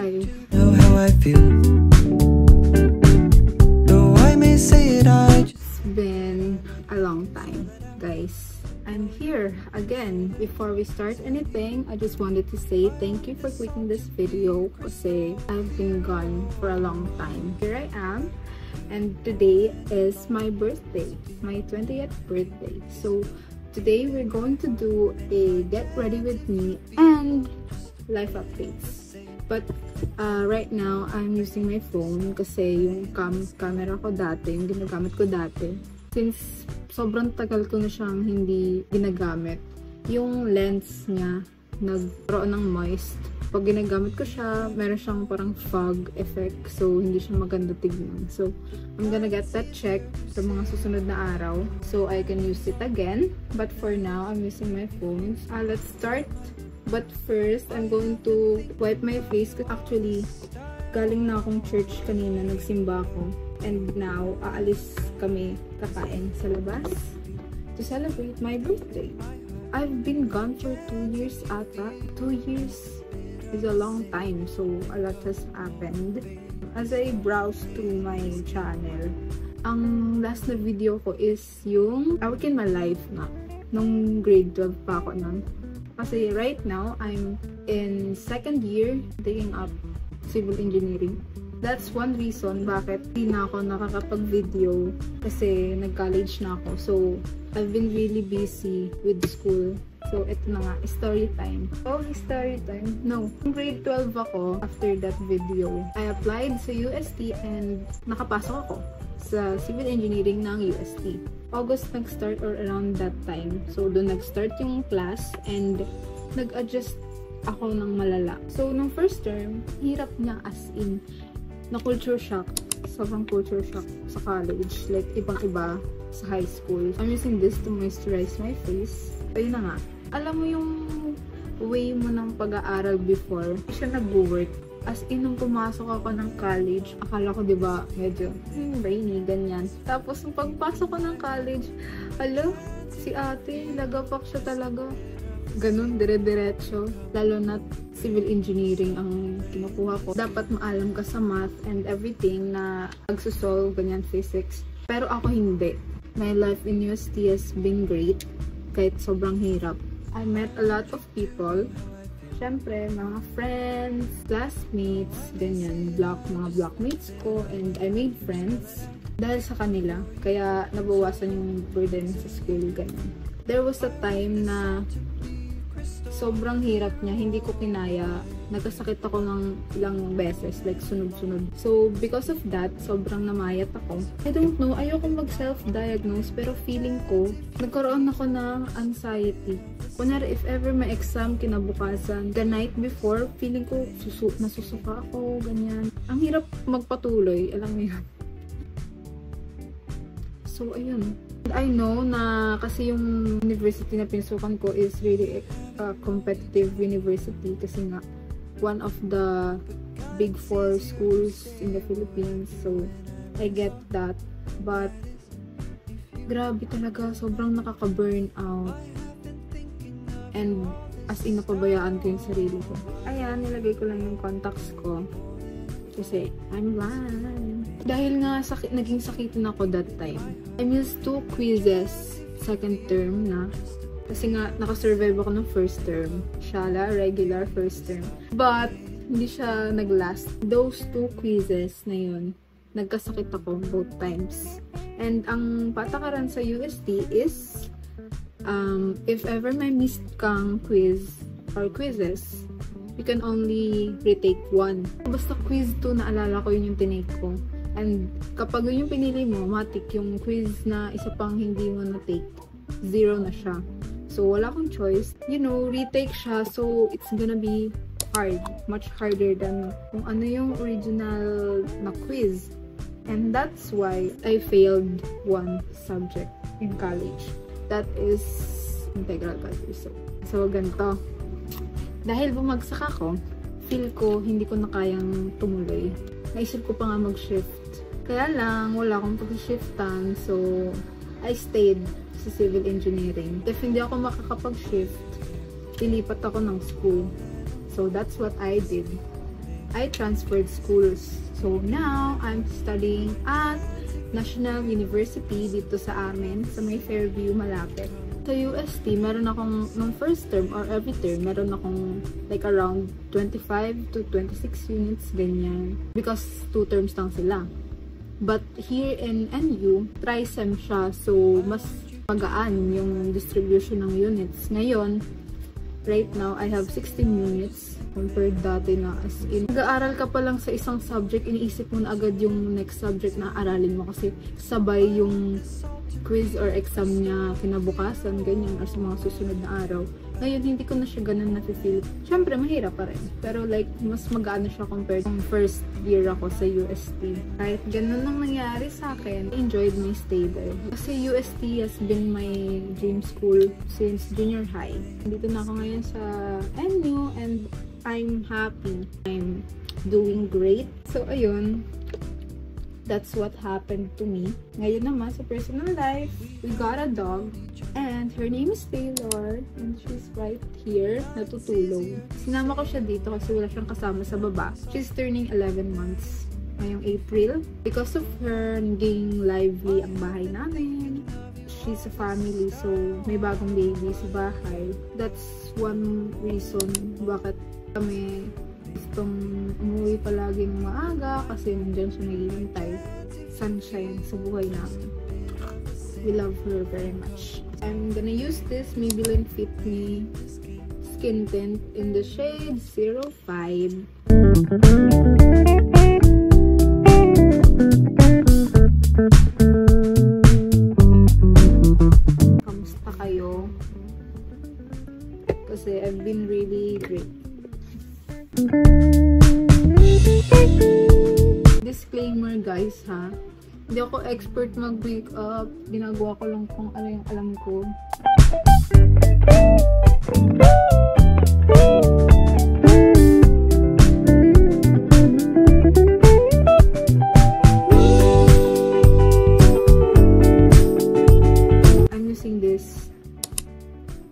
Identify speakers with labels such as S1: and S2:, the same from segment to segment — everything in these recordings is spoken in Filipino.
S1: Hi.
S2: Know how I feel. Though I may say it,
S1: It's been a long time, guys. I'm here again. Before we start anything, I just wanted to say thank you for clicking this video kasi I've been gone for a long time. Here I am, and today is my birthday, my 20th birthday. So today we're going to do a get ready with me and life updates. But right now, I'm using my phone kasi yung camera ko dati, yung ginagamit ko dati, since sobrang tagal ko na siyang hindi ginagamit, yung lens niya nagkaroon ng moist. Pag ginagamit ko siya, meron siyang parang fog effect, so hindi siya maganda tignan. So I'm gonna get that checked sa mga susunod na araw so I can use it again. But for now, I'm using my phone. Let's start. But first, I'm going to wipe my face. Actually, galing na akong church kanina, nagsimba ako. And now, aalis kami kakain sa labas to celebrate my birthday. I've been gone for 2 years ata. 2 years is a long time, so a lot has happened. As I browse through my channel, ang last na video ko is yung I Work in My Life nga. Nung grade 12 pa ako nun. Kasi right now, I'm in second year taking up civil engineering. That's one reason bakit hindi na ako nakakapag-video kasi nag-college na ako. So, I've been really busy with school. So, ito na nga, story time. Oh, story time? No. Grade 12 ako after that video. I applied sa UST and nakapasok ako sa civil engineering ng UST. August nag-start or around that time. So, doon nag-start yung class and nag-adjust ako ng malala. So, nung first term, hirap niya as in na culture shock. Sobrang culture shock sa college. Like, ibang-iba sa high school. I'm using this to moisturize my face. Ayun na nga. Alam mo yung way mo ng pag-aaral before, siya nag-work. As in, nung pumasok ako ng college, akala ko, diba, medyo brainy, ganyan. Tapos, nung pagpasok ko ng college, alo, si ate, lagapak siya talaga. Ganun, dire-diretso. Lalo na civil engineering ang kinukuha ko. Dapat maalam ka sa math and everything na pagsusolve, ganyan, physics. Pero ako hindi. My life in UST has been great, kahit sobrang hirap. I met a lot of people. Siyempre, mga friends, classmates, ganyan, mga blockmates ko, and I made friends dahil sa kanila. Kaya, nabawasan yung burden sa school, ganyan. There was a time na sobrang hirap niya, hindi ko kinaya. Nagkasakit ako ng ilang beses, like sunod-sunod. So, because of that, sobrang namayat ako. I don't know, ayoko mag-self-diagnose, pero feeling ko, nagkaroon ako ng anxiety. Kunwari, if ever may exam kinabukasan, the night before, feeling ko nasusuka ako, ganyan. Ang hirap magpatuloy, alam mo yun. So, ayun. I know na kasi yung university na pinasukan ko is really a competitive university kasi nga one of the big 4 schools in the Philippines. So, I get that. But, grabe talaga. Sobrang nakaka-burn out. And, as in, napabayaan ko yung sarili ko. Ayan, nilagay ko lang yung contacts ko. Kasi, I'm blind. Dahil nga, naging sakitin ako that time. I missed 2 quizzes second term na. Kasi nga, nakasurvive ako ng first term. Shala, regular first term. But, hindi siya nag-last. Those 2 quizzes na yun, nagkasakit ako both times. And ang patakaran sa UST is, if ever may missed kang quiz or quizzes, you can only retake 1. Basta quiz 2, naalala ko yun yung tinake ko. And kapag yun yung pinili mo, matik yung quiz na isa pang hindi mo na-take, 0 na siya. So, wala akong choice. You know, retake siya, so it's gonna be hard. Much harder than kung ano yung original na quiz. And that's why I failed 1 subject in college. That is integral calculus. So, ganito. Dahil bumagsak ako, feel ko hindi ko na kayang tumuloy. Naisip ko pa nga mag-shift. Kaya lang, wala akong pag-shiftan. So, I stayed sa civil engineering. If hindi ako makakapag-shift, ilipat ako ng school. So, that's what I did. I transferred schools. So now, I'm studying at National University dito sa amin, sa may Fairview, malapit. Sa UST, meron akong, nung first term or every term, meron akong like around 25 to 26 units, ganyan. Because 2 terms lang sila. But here in NU, tri-sem siya, so mas magaan yung distribution ng units. Ngayon, right now, I have 16 units compared dati na as in. Nag-aaral ka pa lang sa isang subject, iniisip mo na agad yung next subject na aralin mo kasi sabay yung quiz or exam niya kinabukasan, ganyan, or sa mga susunod na araw. Ngayon, hindi ko na siya ganun na-feel. Siyempre, mahirap pa rin. Pero like, mas magaan siya compared to first year ako sa UST. Kahit ganun lang nangyari sa akin, I enjoyed my stay there. Kasi UST has been my dream school since junior high. Dito na ako ngayon sa NU and I'm happy. I'm doing great. So, ayun. That's what happened to me. Ngayon naman, sa personal life, we got a dog. And her name is Taylor. And she's right here, natutulog. Sinama ko siya dito kasi wala siyang kasama sa baba. She's turning 11 months ngayong April. Because of her, naging lively ang bahay namin. She's a family, so may bagong baby sa bahay. That's one reason bakit kami gustong umuwi palagi ng maaga kasi nandyan siya naghihintay. Sunshine sa buhay namin. We love her very much. I'm gonna use this Maybelline Fit Me Skin Tint in the shade 05. Kamusta kayo? Kasi I've been really great. Disclaimer guys ha, hindi ako expert mag-makeup, ginagawa ko lang kung ano yung alam ko. I'm using this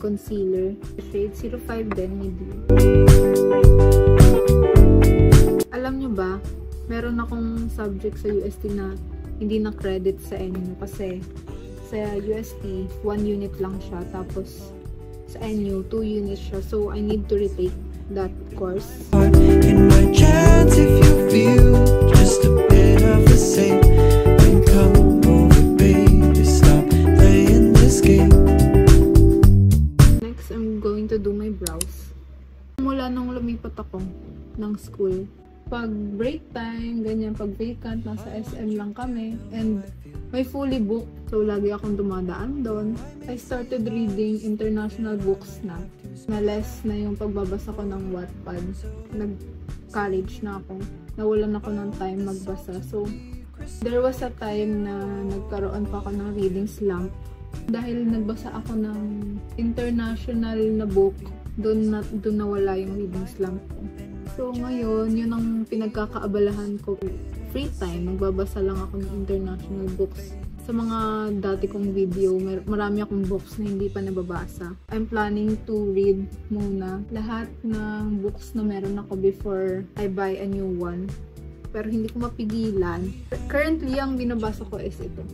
S1: concealer, shade 05 din, medium. Alam nyo ba, meron akong subject sa UST na hindi na credit sa NU kasi sa UST, 1 unit lang siya. Tapos sa NU, 2 units siya. So, I need to retake that course.
S2: In my chance, if you feel just a bit of the same, then come over, baby, stop playing this game.
S1: Next, I'm going to do my brows. Mula nung lumipat ako ng school, pag break time, ganyan, pag vacant, nasa SM lang kami, and may fully booked, so lagi akong dumadaan doon. I started reading international books na less na yung pagbabasa ko ng Wattpad. Nag-college na ako, nawalan ako ng time magbasa. So, there was a time na nagkaroon pa ako ng reading slump. Dahil nagbasa ako ng international na book, doon nawala yung reading slump ko. So, ngayon, yun ang pinagkakaabalahan ko. Free time, magbabasa lang ako ng international books. Sa mga dati kong video, marami akong books na hindi pa nababasa. I'm planning to read muna lahat ng books na meron ako before I buy a new one. Pero hindi ko mapigilan. Currently, ang binabasa ko is ito.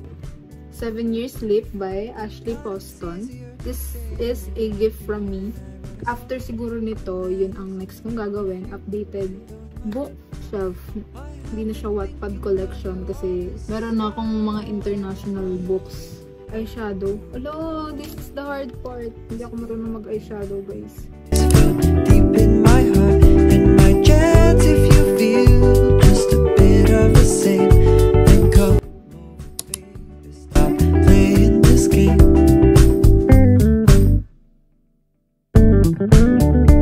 S1: 7 Years Sleep by Ashley Poston. This is a gift from me. After siguro nito, yun ang next kong gagawin, updated bookshelf. Hindi na siya Wattpad collection kasi meron na akong mga international books. Eyeshadow. Hello, this is the hard part. Hindi ako marunong mag-eyeshadow, guys.
S2: Deep in my heart, in my chance, if you feel just a bit of the same, then come over, baby, stop playing this game.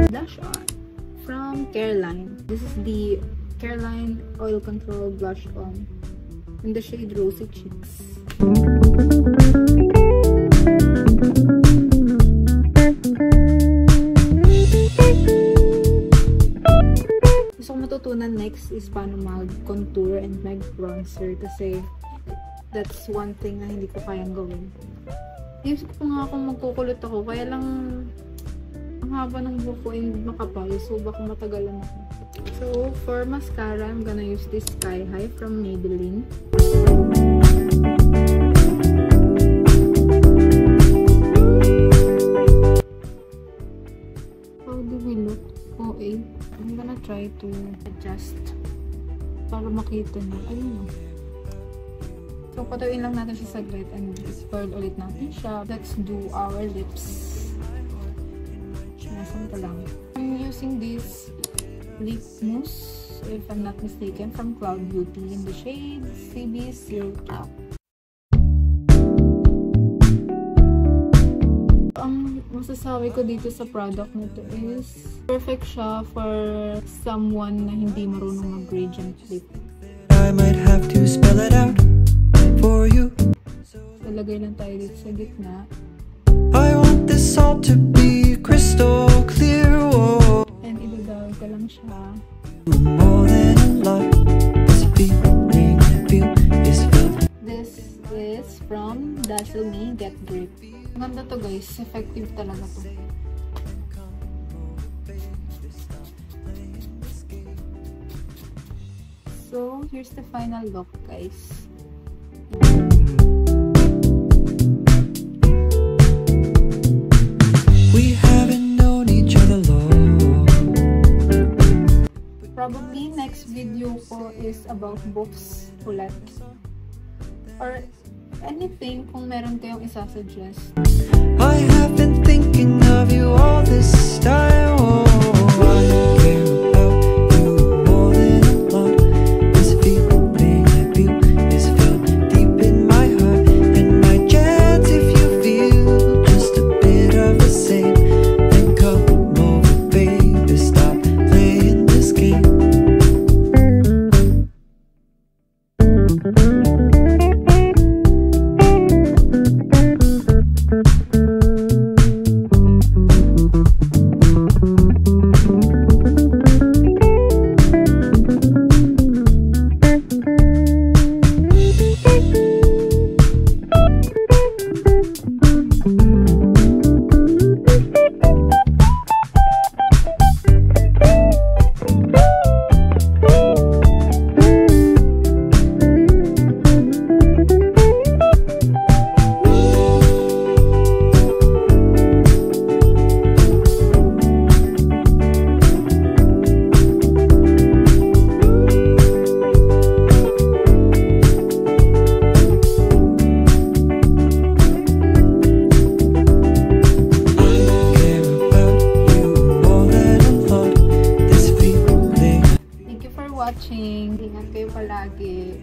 S1: Blush on from Careline. This is the Careline Oil Control Blush On in the shade Rosy Cheeks. Gusto ko matutunan next is paano mag-contour and mag-bronzer kasi that's one thing na hindi ko kayang gawin. Isip ko nga kung magkukulot ako, kaya lang ang haba ng buhok ko ay makapal, so baka matagalan ako. So for mascara, I'm gonna use this Sky High from Maybelline. How do we look? Okay. I'm gonna try to adjust para makita nyo. Ayun. So, patuin lang natin siya saglit and spoil ulit natin siya. Let's do our lips. Nasan pa lang. I'm using this lip mousse, if I'm not mistaken, from Cloud Beauty in the shade CB Silk. Ang masasabi ko dito sa product na to is perfect siya for someone na hindi marunong mag-gradient lip.
S2: I might have to spell it out for you.
S1: Talagay lang tayo dito sa gitna.
S2: I want this all to be crystal clear. Whoa.
S1: And idadawag ko lang siya.
S2: More than a lot. This feeling I feel is felt.
S1: This is from Dazzle Me Get Grip. Ganda to guys. Effective talaga to. So, here's the final look guys.
S2: We haven't known each other long.
S1: Probably next video ko is about books ulit. Or anything kung meron kayong isasuggest.
S2: I have been thinking of you all this time. Oh, I care about you more than a lot. This feeling I feel is felt deep in my heart. And my chance, if you feel just a bit of the same, then come over, baby, stop playing this game.
S1: Ingat kayo palagi.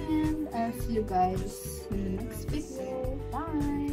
S1: And I'll see you guys in the next video. Bye!